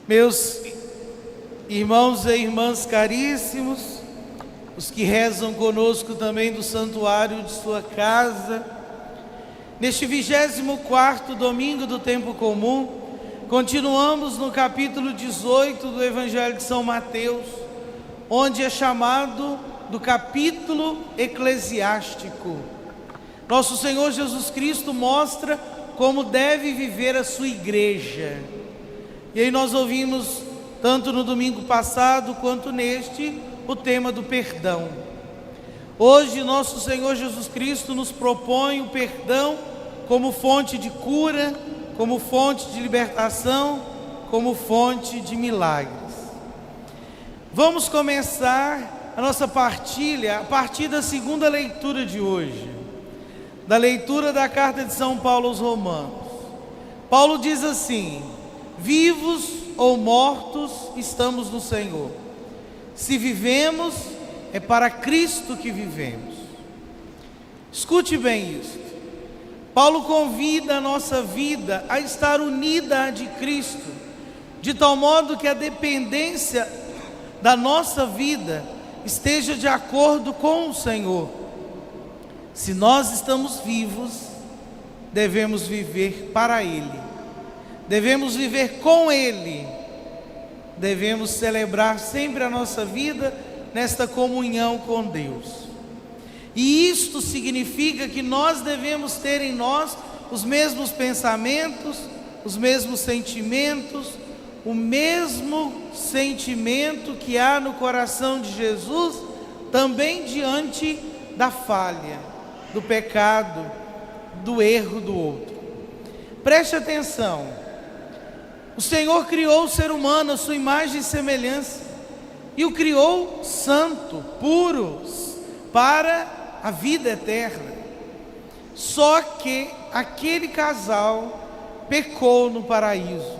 Meus irmãos e irmãs caríssimos, os que rezam conosco também do santuário de sua casa, neste 24º domingo do tempo comum, continuamos no capítulo 18 do Evangelho de São Mateus, onde é chamado do capítulo eclesiástico. Nosso Senhor Jesus Cristo mostra como deve viver a sua igreja. E aí nós ouvimos, tanto no domingo passado quanto neste, o tema do perdão. Hoje nosso Senhor Jesus Cristo nos propõe o perdão como fonte de cura, como fonte de libertação, como fonte de milagres. Vamos começar a nossa partilha a partir da segunda leitura de hoje, da leitura da carta de São Paulo aos Romanos. Paulo diz assim: vivos ou mortos estamos no Senhor. Se vivemos, é para Cristo que vivemos. Escute bem isso. Paulo convida a nossa vida a estar unida à de Cristo, de tal modo que a dependência da nossa vida esteja de acordo com o Senhor. Se nós estamos vivos, devemos viver para Ele. Devemos viver com Ele, devemos celebrar sempre a nossa vida nesta comunhão com Deus. E isto significa que nós devemos ter em nós os mesmos pensamentos, os mesmos sentimentos, o mesmo sentimento que há no coração de Jesus, também diante da falha, do pecado, do erro do outro. Preste atenção. O Senhor criou o ser humano à sua imagem e semelhança, e o criou santo, puro, para a vida eterna. Só que aquele casal pecou no paraíso,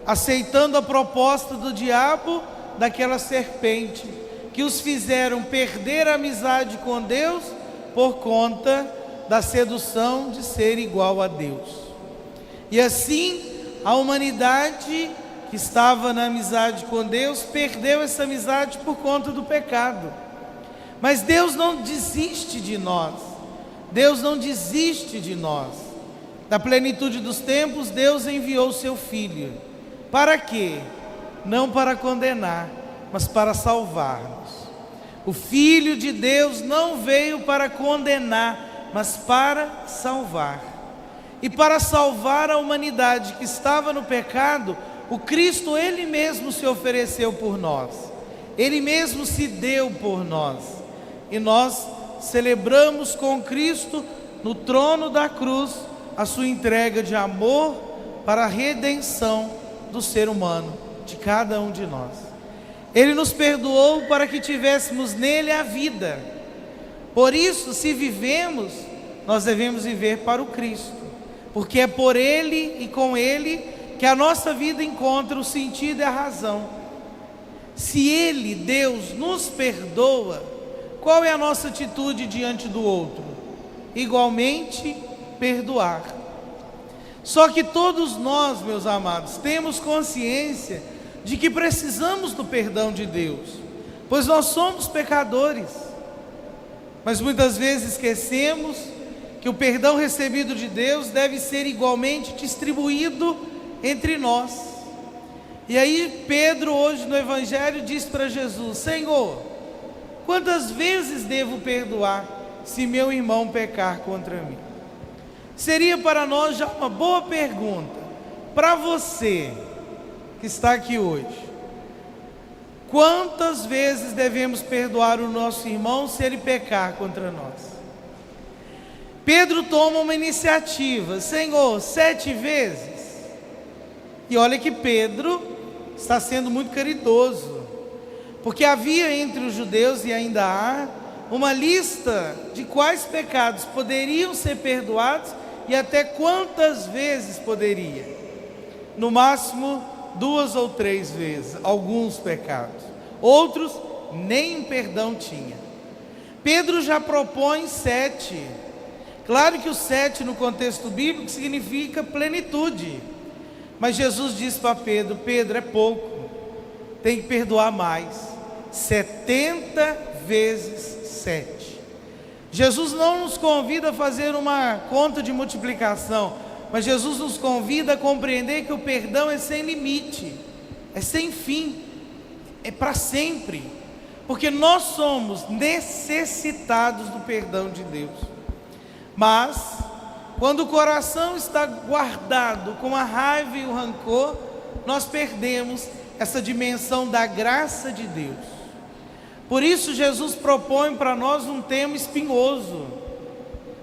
aceitando a proposta do diabo, daquela serpente, que os fizeram perder a amizade com Deus, por conta da sedução de ser igual a Deus. E assim, a humanidade que estava na amizade com Deus, perdeu essa amizade por conta do pecado. Mas Deus não desiste de nós. Deus não desiste de nós. Na plenitude dos tempos, Deus enviou o seu Filho. Para quê? Não para condenar, mas para salvar-nos. O Filho de Deus não veio para condenar, mas para salvar. E para salvar a humanidade que estava no pecado, o Cristo, Ele mesmo se ofereceu por nós. Ele mesmo se deu por nós. E nós celebramos com Cristo, no trono da cruz, a sua entrega de amor para a redenção do ser humano, de cada um de nós. Ele nos perdoou para que tivéssemos nele a vida. Por isso, se vivemos, nós devemos viver para o Cristo. Porque é por Ele e com Ele que a nossa vida encontra o sentido e a razão. Se Ele, Deus, nos perdoa, qual é a nossa atitude diante do outro? Igualmente, perdoar. Só que todos nós, meus amados, temos consciência de que precisamos do perdão de Deus, pois nós somos pecadores. Mas muitas vezes esquecemos que o perdão recebido de Deus deve ser igualmente distribuído entre nós. E aí Pedro hoje no Evangelho diz para Jesus: Senhor, quantas vezes devo perdoar se meu irmão pecar contra mim? Seria para nós já uma boa pergunta, para você que está aqui hoje: quantas vezes devemos perdoar o nosso irmão se ele pecar contra nós? Pedro toma uma iniciativa: Senhor, 7 vezes? E olha que Pedro está sendo muito caridoso, porque havia entre os judeus, e ainda há, uma lista de quais pecados poderiam ser perdoados e até quantas vezes poderia. No máximo 2 ou 3 vezes, alguns pecados. Outros nem perdão tinha. Pedro já propõe 7. Claro que o 7 no contexto bíblico significa plenitude. Mas Jesus disse para Pedro: Pedro, é pouco, tem que perdoar mais, 70 vezes 7. Jesus não nos convida a fazer uma conta de multiplicação, mas Jesus nos convida a compreender que o perdão é sem limite, é sem fim, é para sempre, porque nós somos necessitados do perdão de Deus. Mas quando o coração está guardado com a raiva e o rancor, nós perdemos essa dimensão da graça de Deus. Por isso Jesus propõe para nós um tema espinhoso,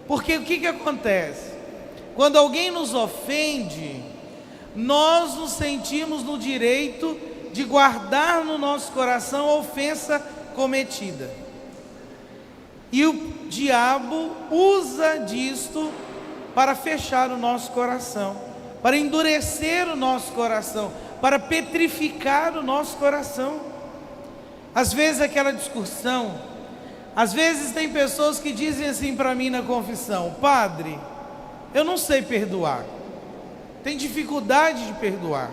porque o que acontece? Quando alguém nos ofende, nós nos sentimos no direito de guardar no nosso coração a ofensa cometida. E o diabo usa disto para fechar o nosso coração, para endurecer o nosso coração, para petrificar o nosso coração. Às vezes aquela discussão, às vezes tem pessoas que dizem assim para mim na confissão: padre, eu não sei perdoar, tem dificuldade de perdoar.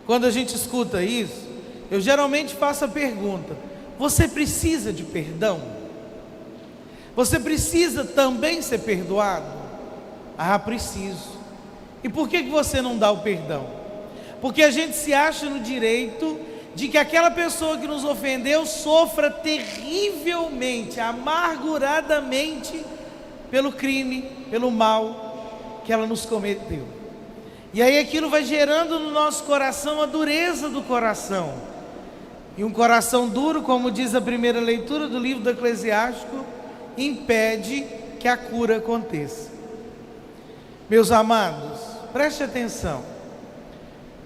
Quando a gente escuta isso, eu geralmente faço a pergunta: você precisa de perdão? Você precisa também ser perdoado? Ah, preciso. E por que você não dá o perdão? Porque a gente se acha no direito de que aquela pessoa que nos ofendeu sofra terrivelmente, amarguradamente, pelo crime, pelo mal que ela nos cometeu. E aí aquilo vai gerando no nosso coração a dureza do coração. E um coração duro, como diz a primeira leitura do livro do Eclesiástico, impede que a cura aconteça. Meus amados, preste atenção.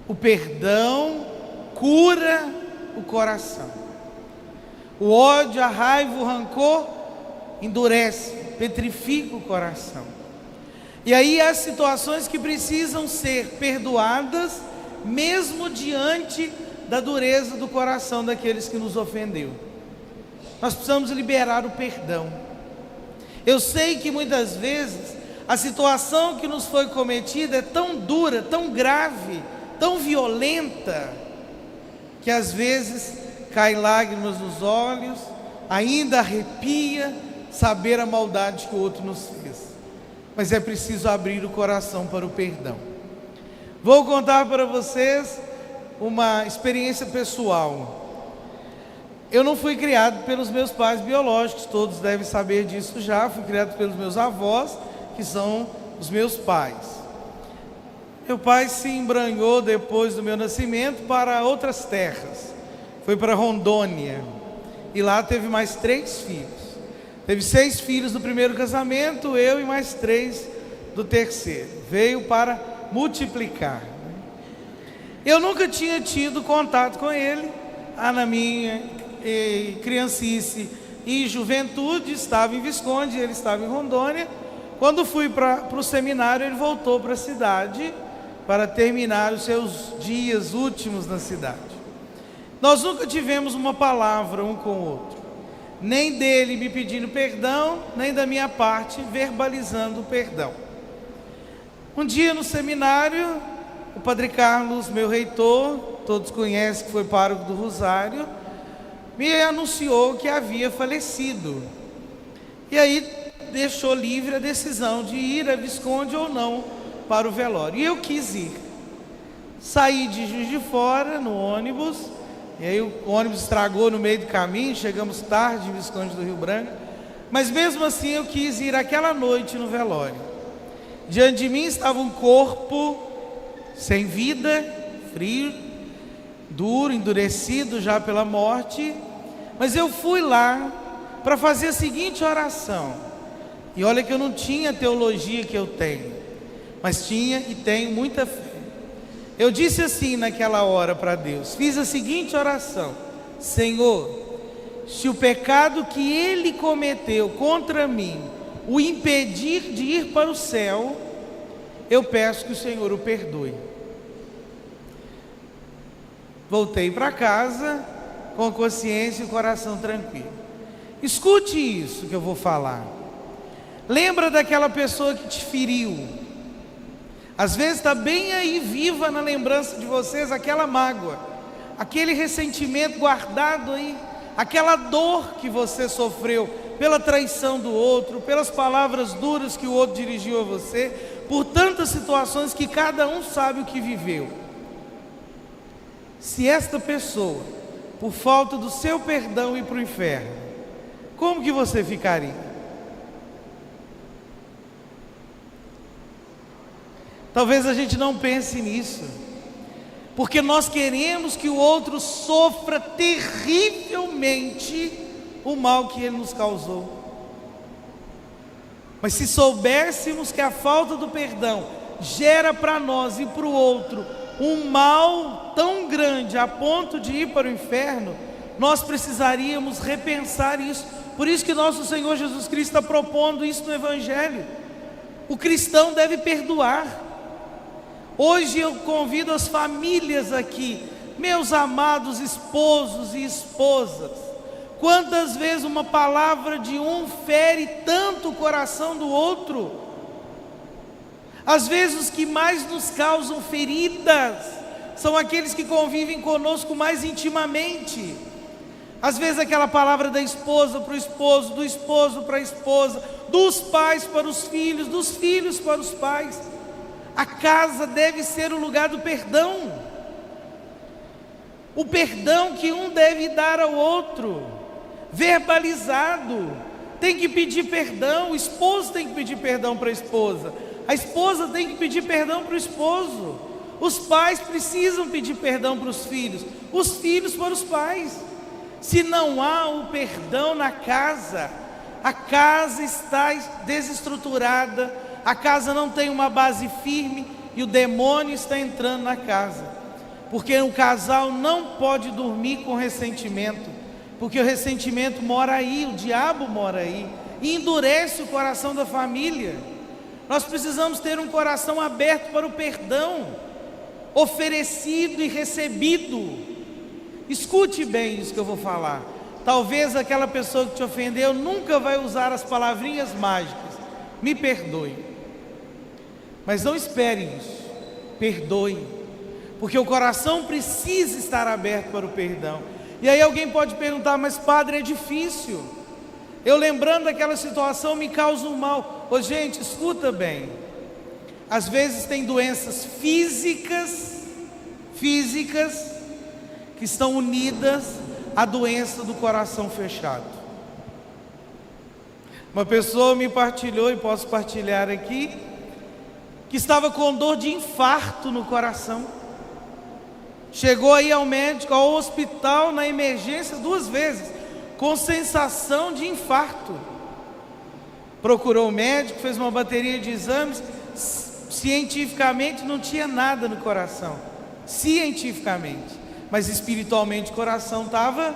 O perdão cura o coração. O ódio, a raiva, o rancor endurece, petrifica o coração. E aí há situações que precisam ser perdoadas, mesmo diante da dureza do coração daqueles que nos ofendeu. Nós precisamos liberar o perdão. Eu sei que muitas vezes a situação que nos foi cometida é tão dura, tão grave, tão violenta, que às vezes cai lágrimas nos olhos, ainda arrepia saber a maldade que o outro nos fez. Mas é preciso abrir o coração para o perdão. Vou contar para vocês uma experiência pessoal. Eu não fui criado pelos meus pais biológicos, todos devem saber disso já. Fui criado pelos meus avós, que são os meus pais. Meu pai se embranhou depois do meu nascimento para outras terras. Foi para Rondônia. E lá teve mais 3 filhos. Teve 6 filhos do primeiro casamento, eu e mais 3 do terceiro. Veio para multiplicar. Eu nunca tinha tido contato com ele. Na minha criancice e juventude estava em Visconde, ele estava em Rondônia. Quando fui para o seminário, ele voltou para a cidade para terminar os seus dias últimos na cidade. Nós nunca tivemos uma palavra um com o outro, nem dele me pedindo perdão, nem da minha parte verbalizando o perdão. Um dia no seminário, o Padre Carlos, meu reitor, todos conhecem que foi pároco do Rosário, me anunciou que havia falecido. E aí deixou livre a decisão de ir a Visconde ou não para o velório. E eu quis ir. Saí de Juiz de Fora no ônibus, e aí o ônibus estragou no meio do caminho, chegamos tarde em Visconde do Rio Branco, mas mesmo assim eu quis ir aquela noite no velório. Diante de mim estava um corpo sem vida, frio, duro, endurecido já pela morte, mas eu fui lá para fazer a seguinte oração. E olha que eu não tinha a teologia que eu tenho, mas tinha e tenho muita fé. Eu disse assim naquela hora para Deus, fiz a seguinte oração: Senhor, se o pecado que ele cometeu contra mim o impedir de ir para o céu, eu peço que o Senhor o perdoe. Voltei para casa com a consciência e o coração tranquilo. Escute isso que eu vou falar. Lembra daquela pessoa que te feriu, Às vezes está bem aí viva na lembrança de vocês aquela mágoa, aquele ressentimento guardado aí, aquela dor que você sofreu pela traição do outro, pelas palavras duras que o outro dirigiu a você, por tantas situações que cada um sabe o que viveu. Se esta pessoa, por falta do seu perdão, ir para o inferno, como que você ficaria? Talvez a gente não pense nisso, porque nós queremos que o outro sofra terrivelmente o mal que ele nos causou. Mas se soubéssemos que a falta do perdão gera para nós e para o outro um mal tão grande a ponto de ir para o inferno, nós precisaríamos repensar isso. Por isso que nosso Senhor Jesus Cristo está propondo isso no Evangelho. O cristão deve perdoar. Hoje eu convido as famílias aqui, meus amados esposos e esposas, quantas vezes uma palavra de um fere tanto o coração do outro? Às vezes os que mais nos causam feridas são aqueles que convivem conosco mais intimamente. Às vezes aquela palavra da esposa para o esposo, do esposo para a esposa, dos pais para os filhos, dos filhos para os pais. A casa deve ser o lugar do perdão. O perdão que um deve dar ao outro, verbalizado. Tem que pedir perdão, o esposo tem que pedir perdão para a esposa tem que pedir perdão para o esposo, os pais precisam pedir perdão para os filhos, os filhos para os pais. Se não há o perdão na casa, a casa está desestruturada, a casa não tem uma base firme e o demônio está entrando na casa, porque um casal não pode dormir com ressentimento, porque o ressentimento mora aí, o diabo mora aí, e endurece o coração da família. Nós precisamos ter um coração aberto para o perdão, oferecido e recebido. Escute bem isso que eu vou falar. Talvez aquela pessoa que te ofendeu nunca vai usar as palavrinhas mágicas, me perdoe. Mas não espere isso, perdoe, porque o coração precisa estar aberto para o perdão. E aí alguém pode perguntar, mas padre, é difícil, eu lembrando daquela situação me causa um mal. Ô gente, escuta bem, às vezes tem doenças físicas que estão unidas à doença do coração fechado. Uma pessoa me partilhou, e posso partilhar aqui, que estava com dor de infarto no coração, chegou aí ao médico, ao hospital, na emergência 2 vezes, com sensação de infarto. Procurou o médico, fez uma bateria de exames, cientificamente não tinha nada no coração, cientificamente, mas espiritualmente o coração estava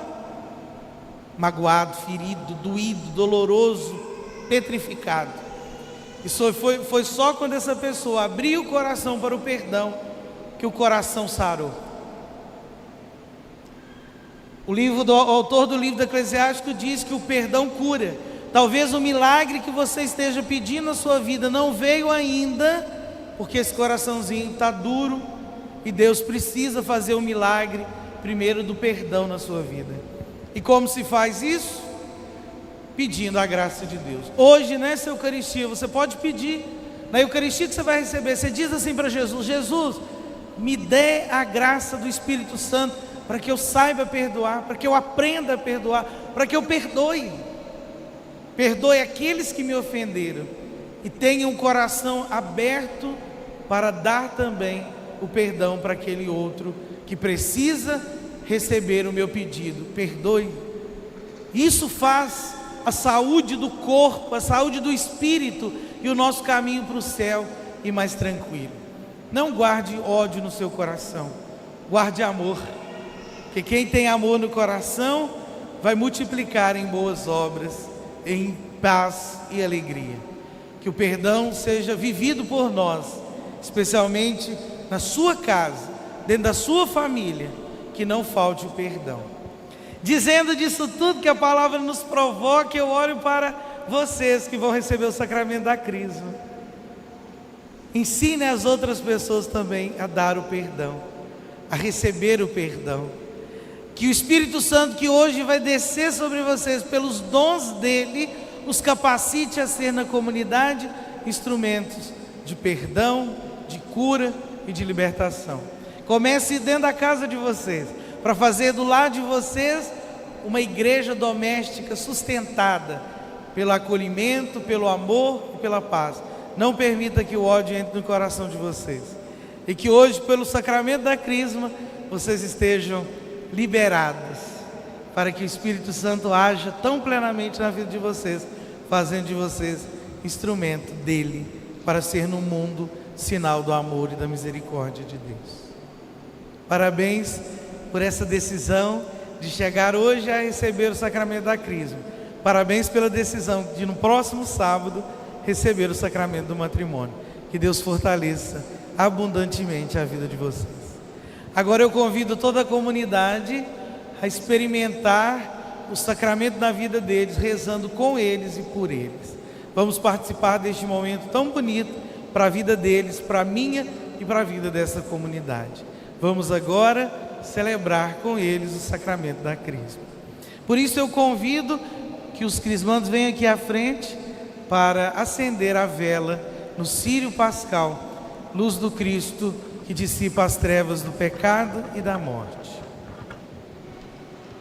magoado, ferido, doído, doloroso, petrificado. Isso foi só quando essa pessoa abriu o coração para o perdão que o coração sarou. O autor do livro do Eclesiástico diz que o perdão cura. Talvez o milagre que você esteja pedindo na sua vida não veio ainda, porque esse coraçãozinho está duro, e Deus precisa fazer o milagre primeiro do perdão na sua vida. E como se faz isso? Pedindo a graça de Deus. Hoje nessa Eucaristia você pode pedir, na Eucaristia que você vai receber, você diz assim para Jesus: Jesus, me dê a graça do Espírito Santo, para que eu saiba perdoar, para que eu aprenda a perdoar, para que eu perdoe aqueles que me ofenderam, e tenha um coração aberto para dar também o perdão para aquele outro que precisa receber o meu pedido. Perdoe. Isso faz a saúde do corpo, a saúde do espírito e o nosso caminho para o céu ir mais tranquilo. Não guarde ódio no seu coração, guarde amor, porque quem tem amor no coração vai multiplicar em boas obras, em paz e alegria. Que o perdão seja vivido por nós, especialmente na sua casa, dentro da sua família, que não falte o perdão. Dizendo disso tudo, que a palavra nos provoca, eu oro para vocês que vão receber o sacramento da crisma. Ensine as outras pessoas também a dar o perdão, a receber o perdão. Que o Espírito Santo que hoje vai descer sobre vocês pelos dons dele, os capacite a ser na comunidade instrumentos de perdão, de cura e de libertação. Comece dentro da casa de vocês, para fazer do lado de vocês uma igreja doméstica sustentada pelo acolhimento, pelo amor e pela paz. Não permita que o ódio entre no coração de vocês. E que hoje, pelo sacramento da Crisma, vocês estejam liberados, para que o Espírito Santo haja tão plenamente na vida de vocês, fazendo de vocês instrumento dele, para ser no mundo sinal do amor e da misericórdia de Deus. Parabéns por essa decisão de chegar hoje a receber o sacramento da Crisma. Parabéns pela decisão de no próximo sábado receber o sacramento do matrimônio. Que Deus fortaleça abundantemente a vida de vocês. Agora eu convido toda a comunidade a experimentar o sacramento na vida deles, rezando com eles e por eles. Vamos participar deste momento tão bonito para a vida deles, para a minha e para a vida dessa comunidade. Vamos agora celebrar com eles o sacramento da Crisma. Por isso eu convido que os crismandos venham aqui à frente para acender a vela no círio pascal, luz do Cristo que dissipa as trevas do pecado e da morte.